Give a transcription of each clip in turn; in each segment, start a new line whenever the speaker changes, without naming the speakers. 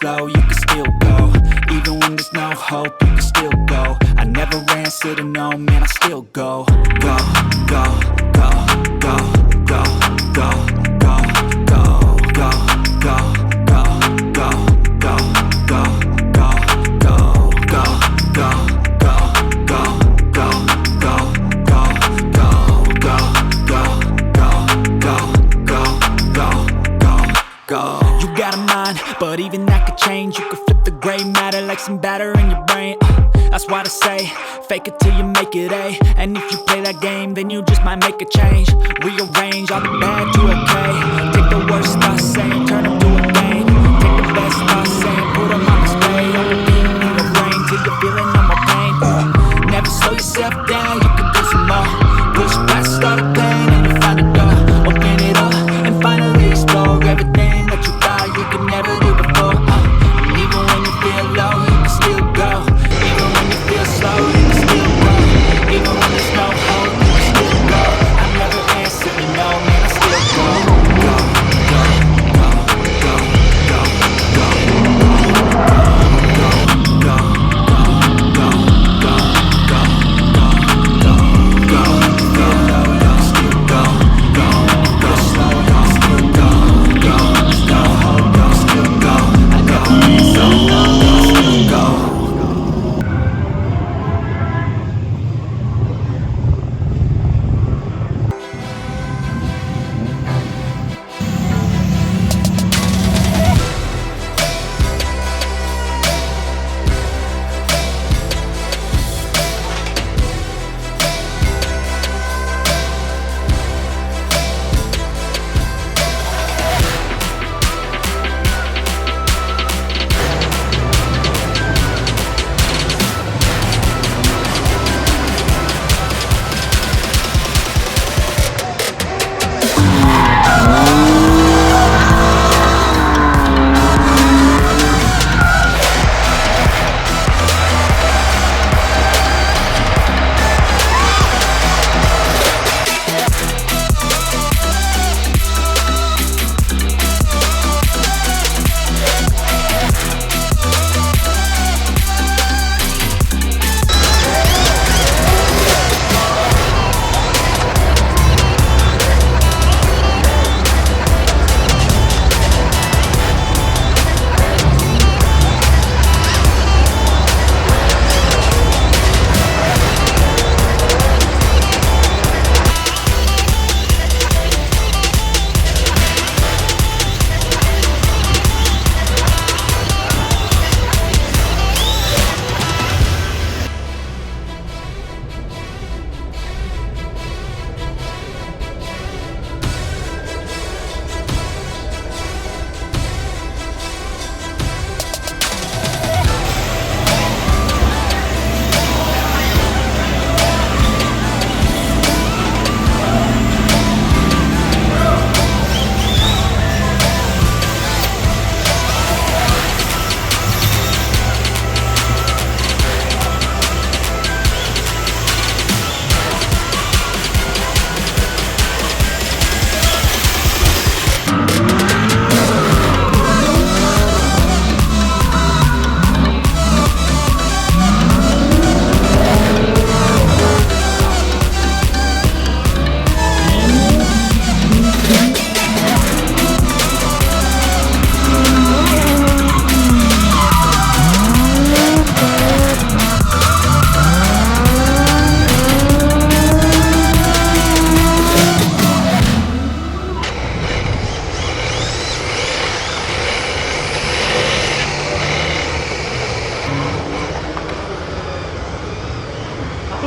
slow, you can still go. Even when there's no hope, you can still go. I never ran, said no, man, I still go. Go, go, go, go, go, go, go, go, go, go, go, go, go, go, go, go, go, go. You got a mind, but even that could change. You could flip the gray matter like some batter in your brain. That's why I say, fake it till you make it A. And if you play that game, then you just might make a change. Rearrange all the bad to okay. Take the worst thoughts saying, turn them to a game. Take the best thoughts saying, put them on display. On the beat in your brain till you're feeling no more pain. Never slow yourself down, you can do some more. Push past all the pain and you find a door. Open it up and finally explore everything that you thought you could never do before. And even when you feel low, you can still go. Even when you feel slow, you can still go. Even when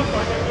Look like